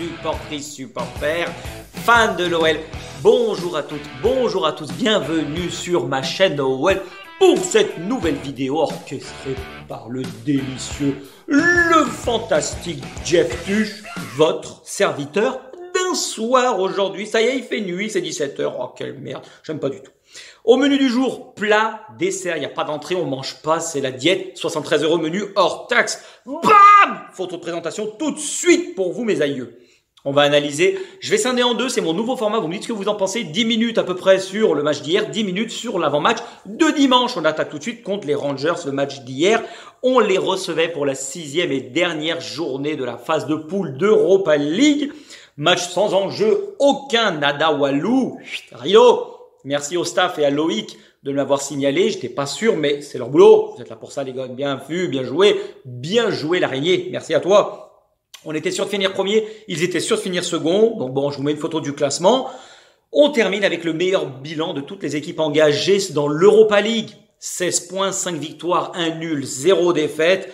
supportrices, supporters, fans de l'OL. Bonjour à toutes, bonjour à tous, bienvenue sur ma chaîne OL pour cette nouvelle vidéo orchestrée par le délicieux, le fantastique Jeff Tuch, votre serviteur d'un soir aujourd'hui. Ça y est, il fait nuit, c'est 17h. Oh, quelle merde, j'aime pas du tout. Au menu du jour, plat, dessert, il n'y a pas d'entrée, on mange pas, c'est la diète, 73 € menu hors taxe. Bam! Photo de présentation tout de suite pour vous mes aïeux. On va analyser, je vais scinder en deux, c'est mon nouveau format, vous me dites ce que vous en pensez, 10 minutes à peu près sur le match d'hier, 10 minutes sur l'avant-match de dimanche. On attaque tout de suite contre les Rangers, le match d'hier. On les recevait pour la 6e et dernière journée de la phase de poule d'Europa League. Match sans enjeu, aucun nada walou. Rido. Merci au staff et à Loïc de me l'avoir signalé. J'étais pas sûr, mais c'est leur boulot. Vous êtes là pour ça, les gars. Bien vu, bien joué l'araignée. Merci à toi. On était sûr de finir premier. Ils étaient sûrs de finir second. Donc bon, je vous mets une photo du classement. On termine avec le meilleur bilan de toutes les équipes engagées dans l'Europa League. 16 points, 5 victoires, 1 nul, 0 défaite.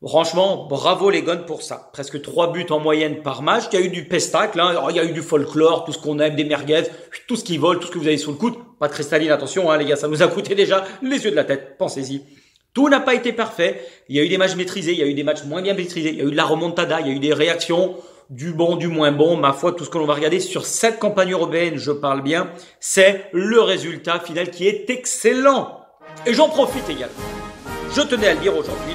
Franchement, bravo les Gones pour ça. Presque 3 buts en moyenne par match. Il y a eu du pestacle, hein. Alors, il y a eu du folklore, tout ce qu'on aime, des merguez, tout ce qui vole, tout ce que vous avez sous le coude. Pas de cristalline, attention, hein, les gars, ça nous a coûté déjà les yeux de la tête. Pensez-y. Tout n'a pas été parfait. Il y a eu des matchs maîtrisés, il y a eu des matchs moins bien maîtrisés, il y a eu de la remontada, il y a eu des réactions, du bon, du moins bon. Ma foi, tout ce que l'on va regarder sur cette campagne européenne, je parle bien, c'est le résultat final qui est excellent. Et j'en profite également. Je tenais à le dire aujourd'hui.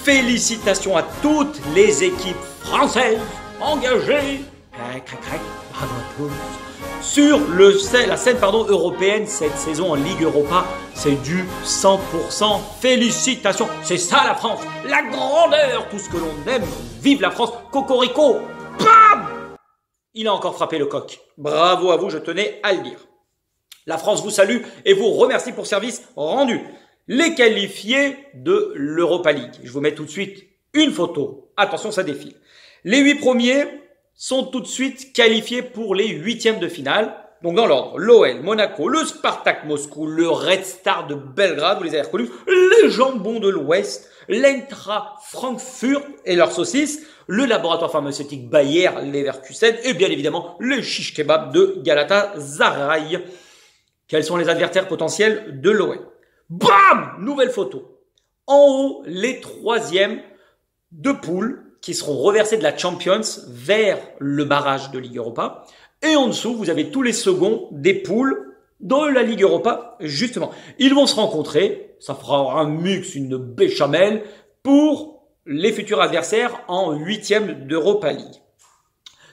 Félicitations à toutes les équipes françaises engagées bravo à tous, sur la scène européenne cette saison en Ligue Europa. C'est du 100%. Félicitations. C'est ça la France, la grandeur, tout ce que l'on aime. Vive la France. Cocorico. Bam! Il a encore frappé le coq. Bravo à vous, je tenais à le dire. La France vous salue et vous remercie pour service rendu. Les qualifiés de l'Europa League. Je vous mets tout de suite une photo. Attention, ça défile. Les 8 premiers sont tout de suite qualifiés pour les 8e de finale. Donc dans l'ordre, l'OL, Monaco, le Spartak Moscou, le Red Star de Belgrade, vous les avez reconnus, les Jambons de l'Ouest, l'Eintracht Francfort et leurs saucisses, le laboratoire pharmaceutique Bayer Leverkusen et bien évidemment les shish kebab de Galatasaray. Quels sont les adversaires potentiels de l'OL? Bam! Nouvelle photo. En haut, les 3e de poule qui seront reversés de la Champions vers le barrage de Ligue Europa. Et en dessous, vous avez tous les seconds des poules dans la Ligue Europa, justement. Ils vont se rencontrer. Ça fera un mix, une béchamel pour les futurs adversaires en 8e d'Europa League.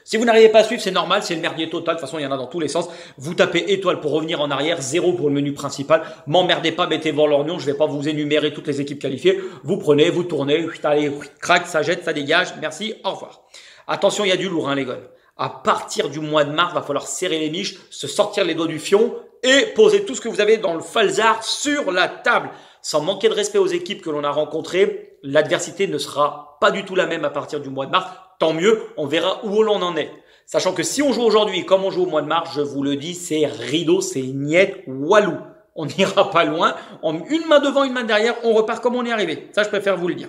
Si vous n'arrivez pas à suivre, c'est normal, c'est le merdier total. De toute façon, il y en a dans tous les sens. Vous tapez étoile pour revenir en arrière, 0 pour le menu principal. M'emmerdez pas, mettez devant l'ornion. Je vais pas vous énumérer toutes les équipes qualifiées. Vous prenez, vous tournez, allez, crac, ça jette, ça dégage. Merci, au revoir. Attention, il y a du lourd, hein, les gars. À partir du mois de mars, va falloir serrer les miches, se sortir les doigts du fion et poser tout ce que vous avez dans le falzar sur la table. Sans manquer de respect aux équipes que l'on a rencontrées, l'adversité ne sera pas du tout la même à partir du mois de mars. Tant mieux, on verra où l'on en est. Sachant que si on joue aujourd'hui comme on joue au mois de mars, je vous le dis, c'est rideau, c'est niet, walou. On n'ira pas loin. Une main devant, une main derrière, on repart comme on est arrivé. Ça, je préfère vous le dire.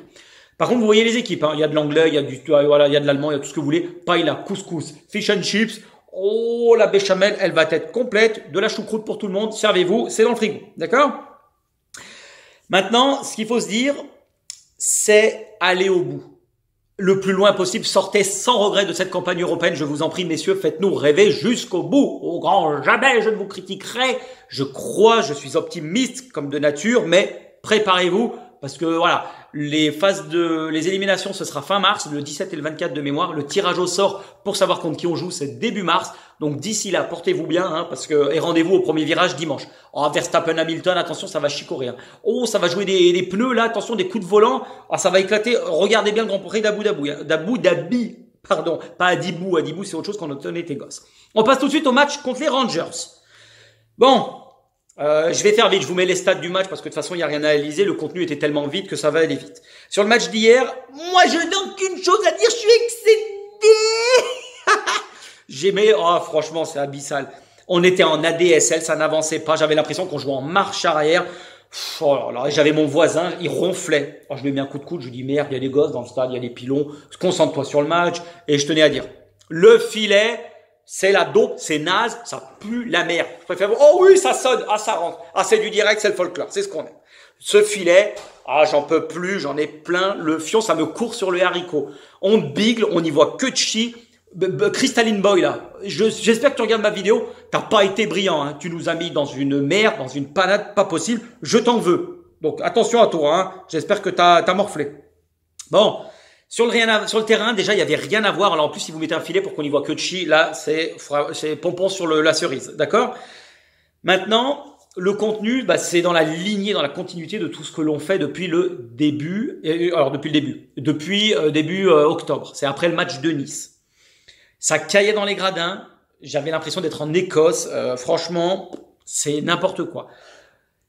Par contre, vous voyez les équipes, hein. Il y a de l'anglais, il y a il y a de l'allemand, il y a tout ce que vous voulez. Paella, couscous, fish and chips. Oh, la béchamel, elle va être complète. De la choucroute pour tout le monde. Servez-vous, c'est dans le frigo. D'accord? Maintenant, ce qu'il faut se dire, c'est aller au bout. Le plus loin possible, sortez sans regret de cette campagne européenne. Je vous en prie, messieurs, faites-nous rêver jusqu'au bout. Au grand jamais, je ne vous critiquerai. Je crois, je suis optimiste comme de nature, mais préparez-vous parce que voilà, les éliminations, ce sera fin mars, le 17 et le 24 de mémoire. Le tirage au sort pour savoir contre qui on joue, c'est début mars. Donc d'ici là, portez-vous bien, hein, et rendez-vous au premier virage dimanche. Oh, Verstappen, Hamilton, attention, ça va chicorer. Hein. Oh, ça va jouer des pneus là, attention, des coups de volant. Ah, ça va éclater. Regardez bien le Grand Prix d'Abu Dhabi, pardon, pas Adibou. Adibou, c'est autre chose quand on était gosse. On passe tout de suite au match contre les Rangers. Bon. Je vais faire vite, je vous mets les stats du match parce que de toute façon il n'y a rien à analyser, le contenu était tellement vite que ça va aller vite. Sur le match d'hier, moi je n'ai qu'une chose à dire, je suis excédé. J'aimais, oh franchement c'est abyssal. On était en ADSL, ça n'avançait pas, j'avais l'impression qu'on jouait en marche arrière. Oh là là, j'avais mon voisin, il ronflait. Alors je lui ai mis un coup de coude, je lui ai dit merde, il y a des gosses dans le stade, il y a des pilons, concentre-toi sur le match. Et je tenais à dire, Le filet, c'est la dope, c'est naze, ça pue la merde. Je préfère, oh oui, ça sonne, ah ça rentre, ah c'est du direct, c'est le folklore, c'est ce qu'on aime. Ce filet, ah j'en peux plus, j'en ai plein le fion, ça me court sur le haricot. On bigle, on n'y voit que de chi. Crystalline Boy là, j'espère que tu regardes ma vidéo, t'as pas été brillant, hein. Tu nous as mis dans une merde, dans une panade pas possible, je t'en veux. Donc attention à toi, hein. J'espère que t'as morflé. Bon, sur le terrain, déjà il y avait rien à voir. Alors en plus si vous mettez un filet pour qu'on y voit que de chi, là c'est pompon sur la cerise, d'accord? Maintenant, le contenu, bah, c'est dans la lignée, dans la continuité de tout ce que l'on fait depuis le début, depuis début octobre. C'est après le match de Nice. Ça caillait dans les gradins. J'avais l'impression d'être en Écosse. Franchement, c'est n'importe quoi.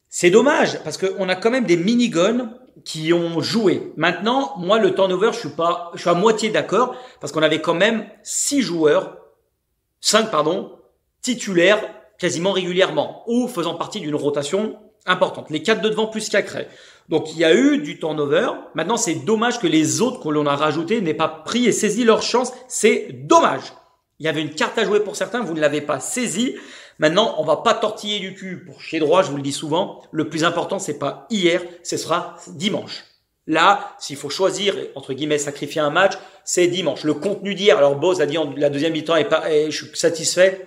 C'est dommage parce qu'on a quand même des miniguns qui ont joué. Maintenant, moi, le turnover, je suis à moitié d'accord parce qu'on avait quand même 5 titulaires quasiment régulièrement ou faisant partie d'une rotation importante. Les 4 de devant plus Cacré. Donc, il y a eu du turnover. Maintenant, c'est dommage que les autres que l'on a rajoutés n'aient pas pris et saisi leur chance. C'est dommage. Il y avait une carte à jouer pour certains. Vous ne l'avez pas saisie. Maintenant, on va pas tortiller du cul pour chier droit. Je vous le dis souvent. Le plus important, c'est pas hier. Ce sera dimanche. Là, s'il faut choisir, entre guillemets, sacrifier un match, c'est dimanche. Le contenu d'hier, alors Boz a dit la deuxième mi-temps et je suis satisfait.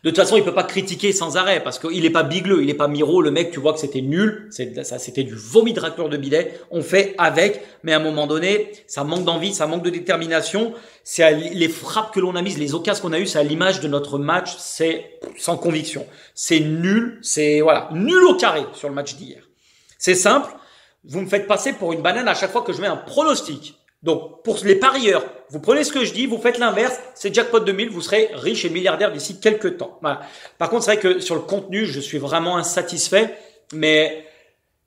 De toute façon, il peut pas critiquer sans arrêt parce qu'il est pas bigleux, il est pas Miro, le mec, tu vois que c'était nul, c'était du vomi de racleur de bidet. On fait avec, mais à un moment donné, ça manque d'envie, ça manque de détermination. C'est les frappes que l'on a mises, les occasions qu'on a eues, c'est à l'image de notre match, c'est sans conviction. C'est nul, c'est voilà, nul au carré sur le match d'hier. C'est simple, vous me faites passer pour une banane à chaque fois que je mets un pronostic. Donc, pour les parieurs, vous prenez ce que je dis, vous faites l'inverse, c'est jackpot 2000, vous serez riche et milliardaire d'ici quelques temps. Voilà. Par contre, c'est vrai que sur le contenu, je suis vraiment insatisfait, mais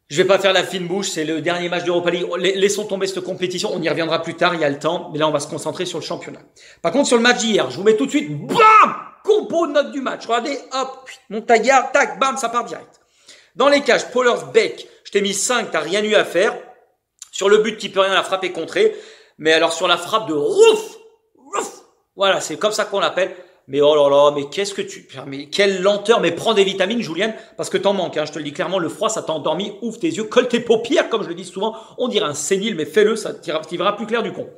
je vais pas faire la fine bouche, c'est le dernier match d'Europa League. Laissons tomber cette compétition, on y reviendra plus tard, il y a le temps, mais là, on va se concentrer sur le championnat. Par contre, sur le match d'hier, je vous mets tout de suite, bam, compo de note du match. Regardez, hop, mon taillard, tac, bam, ça part direct. Dans les cages, Pollers, Beck, je t'ai mis 5, t'as rien eu à faire. Sur le but, tu peux rien, la frappe est contrée. Mais alors sur la frappe de rouf, voilà, c'est comme ça qu'on l'appelle. Mais oh là là, mais qu'est-ce que mais quelle lenteur, mais prends des vitamines, Julienne, parce que t'en manques, hein, je te le dis clairement, le froid, ça t'a endormi, ouvre tes yeux, colle tes paupières, comme je le dis souvent, on dirait un sénile, mais fais-le, ça t'y verra plus clair du con.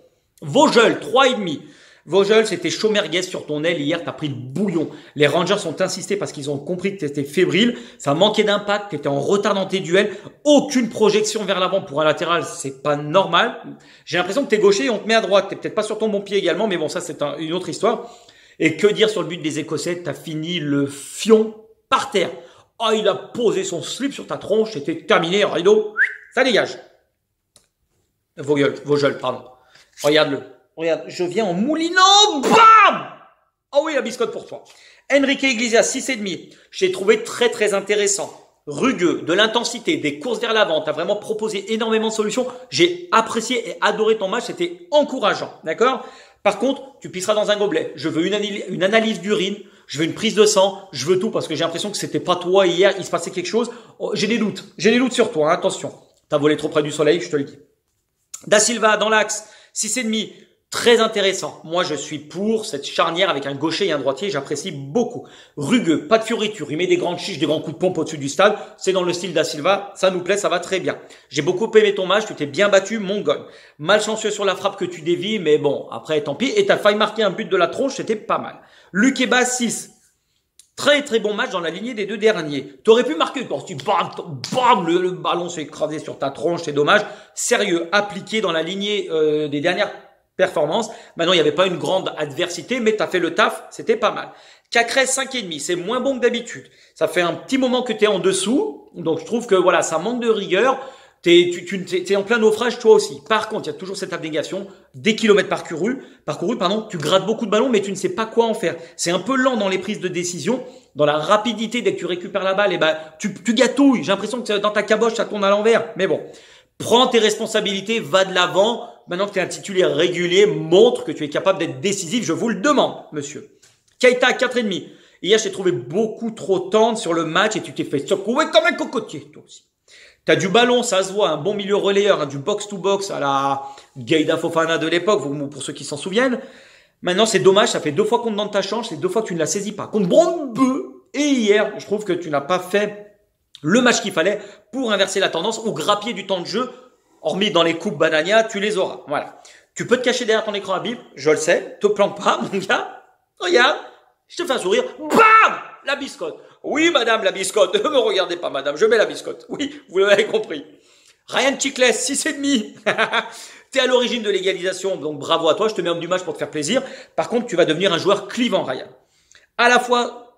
Vogel, 3,5. Vogel, c'était chaud merguez sur ton aile hier, t'as pris le bouillon. Les Rangers ont insisté parce qu'ils ont compris que t'étais fébrile. Ça manquait d'impact, t'étais en retard dans tes duels. Aucune projection vers l'avant pour un latéral, c'est pas normal. J'ai l'impression que t'es gaucher et on te met à droite. T'es peut-être pas sur ton bon pied également, mais bon, ça c'est une autre histoire. Et que dire sur le but des Écossais? T'as fini le fion par terre. Oh, il a posé son slip sur ta tronche, c'était terminé, rideau, ça dégage. Vogel, pardon. Regarde-le. Regarde, je viens en moulinant, bam! Oh oui, la biscotte pour toi. Enrique Iglesias, 6,5. J'ai trouvé très très intéressant. Rugueux, de l'intensité, des courses vers l'avant. Tu as vraiment proposé énormément de solutions. J'ai apprécié et adoré ton match. C'était encourageant, d'accord? Par contre, tu pisseras dans un gobelet. Je veux une analyse d'urine. Je veux une prise de sang. Je veux tout parce que j'ai l'impression que c'était pas toi hier. Il se passait quelque chose. Oh, j'ai des doutes. J'ai des doutes sur toi, hein, attention. T'as volé trop près du soleil, je te le dis. Da Silva, dans l'axe, 6,5. Très intéressant. Moi, je suis pour cette charnière avec un gaucher et un droitier. J'apprécie beaucoup. Rugueux, pas de fioriture. Il met des grandes chiches, des grands coups de pompe au-dessus du stade. C'est dans le style Da Silva. Ça nous plaît, ça va très bien. J'ai beaucoup aimé ton match. Tu t'es bien battu, mon gun. Malchanceux sur la frappe que tu dévies, mais bon, après, tant pis. Et t'as failli marquer un but de la tronche, c'était pas mal. Lukeba, 6. Très très bon match dans la lignée des deux derniers. T'aurais pu marquer, bam, le ballon s'est écrasé sur ta tronche, c'est dommage. Sérieux, appliqué dans la lignée des dernières performance. Maintenant, il n'y avait pas une grande adversité, mais tu as fait le taf, c'était pas mal. Cacré, 5,5, c'est moins bon que d'habitude. Ça fait un petit moment que tu es en dessous, donc je trouve que voilà, ça manque de rigueur. T'es en plein naufrage toi aussi. Par contre, il y a toujours cette abnégation, des kilomètres parcourus, tu grattes beaucoup de ballons, mais tu ne sais pas quoi en faire. C'est un peu lent dans les prises de décision, dans la rapidité dès que tu récupères la balle, et tu gâtouilles. J'ai l'impression que dans ta caboche, ça tourne à l'envers. Mais bon, prends tes responsabilités, va de l'avant. Maintenant que tu es un titulaire régulier, montre que tu es capable d'être décisif. Je vous le demande, monsieur. Keita, 4,5. Hier, je t'ai trouvé beaucoup trop tendre sur le match et tu t'es fait secouer comme un cocotier, toi aussi. Tu as du ballon, ça se voit, un bon milieu relayeur, du box-to-box à la Gaïda Fofana de l'époque, pour ceux qui s'en souviennent. Maintenant, c'est dommage, ça fait 2 fois qu'on te donne ta chance, c'est 2 fois que tu ne la saisis pas. Contre Brøndby et hier, je trouve que tu n'as pas fait le match qu'il fallait pour inverser la tendance ou grappiller du temps de jeu, hormis dans les coupes Banania, tu les auras. Voilà. Tu peux te cacher derrière ton écran à bip, je le sais, te plante pas, mon gars. Regarde, je te fais un sourire, bam, la biscotte. Oui, madame, la biscotte. Ne me regardez pas, madame, je mets la biscotte. Oui, vous l'avez compris. Ryan Chicles, 6,5. T'es à l'origine de l'égalisation, donc bravo à toi, je te mets homme du match pour te faire plaisir. Par contre, tu vas devenir un joueur clivant, Ryan. À la fois,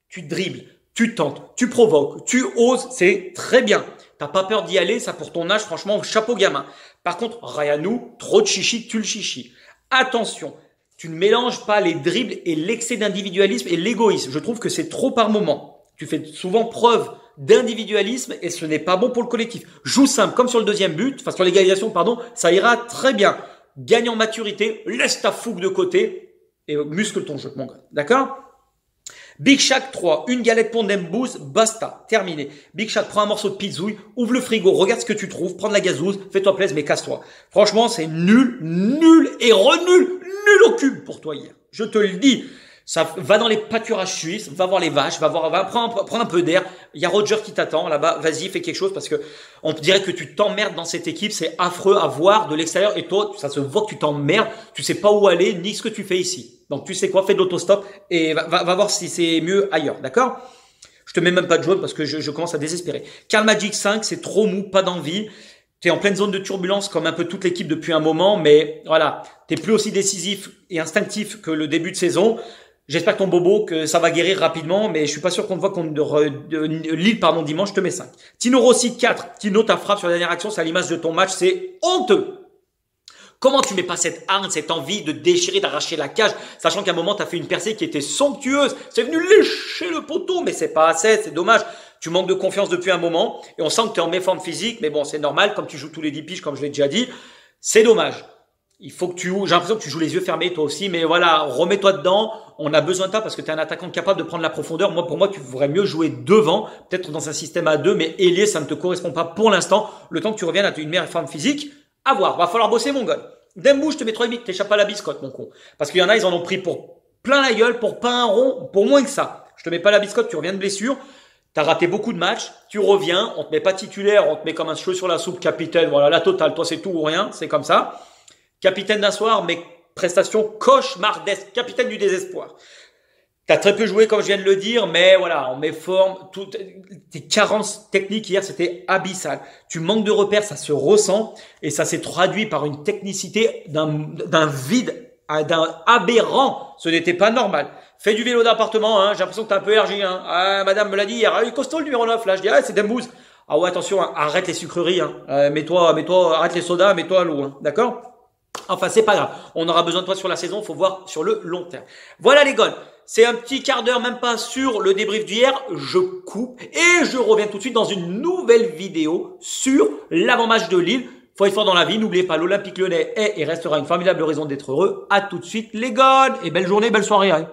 tu dribbles, tu tentes, tu provoques, tu oses, c'est très bien. T'as pas peur d'y aller, ça pour ton âge, franchement, chapeau gamin. Par contre, Ryanou, trop de chichi, tu le chichi. Attention, tu ne mélanges pas les dribbles et l'excès d'individualisme et l'égoïsme. Je trouve que c'est trop par moment. Tu fais souvent preuve d'individualisme et ce n'est pas bon pour le collectif. Joue simple, comme sur le deuxième but, enfin sur l'égalisation, pardon, ça ira très bien. Gagne en maturité, laisse ta fougue de côté et muscle ton jeu, mon gars. D'accord? Big Shaq 3, une galette pour Nembouze, basta, terminé. Big Shaq, prends un morceau de pizzouille, ouvre le frigo, regarde ce que tu trouves, prends de la gazouze, fais-toi plaisir, mais casse-toi. Franchement, c'est nul, nul et renul, nul au cube pour toi hier. Je te le dis. Ça va dans les pâturages suisses, va voir les vaches, prends un peu d'air. Il y a Roger qui t'attend là-bas. Vas-y, fais quelque chose parce que on dirait que tu t'emmerdes dans cette équipe. C'est affreux à voir de l'extérieur et toi, ça se voit que tu t'emmerdes. Tu sais pas où aller ni ce que tu fais ici. Donc tu sais quoi, fais de l'autostop et va voir si c'est mieux ailleurs, d'accord? Je te mets même pas de jaune parce que je commence à désespérer. Karl Magic 5, c'est trop mou, pas d'envie. Tu es en pleine zone de turbulence comme un peu toute l'équipe depuis un moment, mais voilà, t'es plus aussi décisif et instinctif que le début de saison. J'espère que ton bobo, que ça va guérir rapidement, mais je suis pas sûr qu'on te voit contre Lille, dimanche, je te mets 5. Tino Rossi 4. Tino, ta frappe sur la dernière action, c'est à l'image de ton match, c'est honteux. Comment tu mets pas cette hargne, cette envie de déchirer, d'arracher la cage, sachant qu'à un moment, tu as fait une percée qui était somptueuse. C'est venu lécher le poteau, mais c'est pas assez, c'est dommage. Tu manques de confiance depuis un moment, et on sent que tu es en méforme physique, mais bon, c'est normal, comme tu joues tous les 10 piges, comme je l'ai déjà dit. C'est dommage. Il faut que j'ai l'impression que tu joues les yeux fermés, toi aussi, mais voilà, remets-toi dedans. On a besoin de toi parce que tu es un attaquant capable de prendre la profondeur. Pour moi, tu devrais mieux jouer devant, peut-être dans un système à 2, mais ailier, ça ne te correspond pas pour l'instant. Le temps que tu reviennes à une meilleure forme physique, à voir. Va falloir bosser, mon gars. Dembou, je te mets 3,5, t'échappes pas la biscotte, mon con. Parce qu'il y en a, ils en ont pris pour plein la gueule, pour pas un rond, pour moins que ça. Je te mets pas la biscotte, tu reviens de blessure. T'as raté beaucoup de matchs, tu reviens, on te met pas titulaire, on te met comme un cheveu sur la soupe, capitaine, voilà, la totale. Toi, c'est tout ou rien, c'est comme ça. Capitaine d'un soir, mais prestation cauchemardesque, capitaine du désespoir. T'as très peu joué, comme je viens de le dire, mais voilà, on met forme. Tes carences techniques hier, c'était abyssal. Tu manques de repères, ça se ressent, et ça s'est traduit par une technicité d'un vide, d'un aberrant. Ce n'était pas normal. Fais du vélo d'appartement, hein. J'ai l'impression que t'es un peu énergie, hein. Ah, madame me l'a dit hier. Ah, costaud le numéro 9, là. Je dis, ah, c'est Dembouze. Ah ouais, attention, hein. Arrête les sucreries, hein. Mets-toi, arrête les sodas, mets-toi à l'eau, hein. D'accord? Enfin, c'est pas grave. On aura besoin de toi sur la saison. Faut voir sur le long terme. Voilà, les gars. C'est un petit quart d'heure, même pas sur le débrief d'hier. Je coupe et je reviens tout de suite dans une nouvelle vidéo sur l'avant-match de Lille. Faut être fort dans la vie. N'oubliez pas, l'Olympique Lyonnais est et restera une formidable raison d'être heureux. À tout de suite, les gars. Et belle journée, belle soirée. Hein.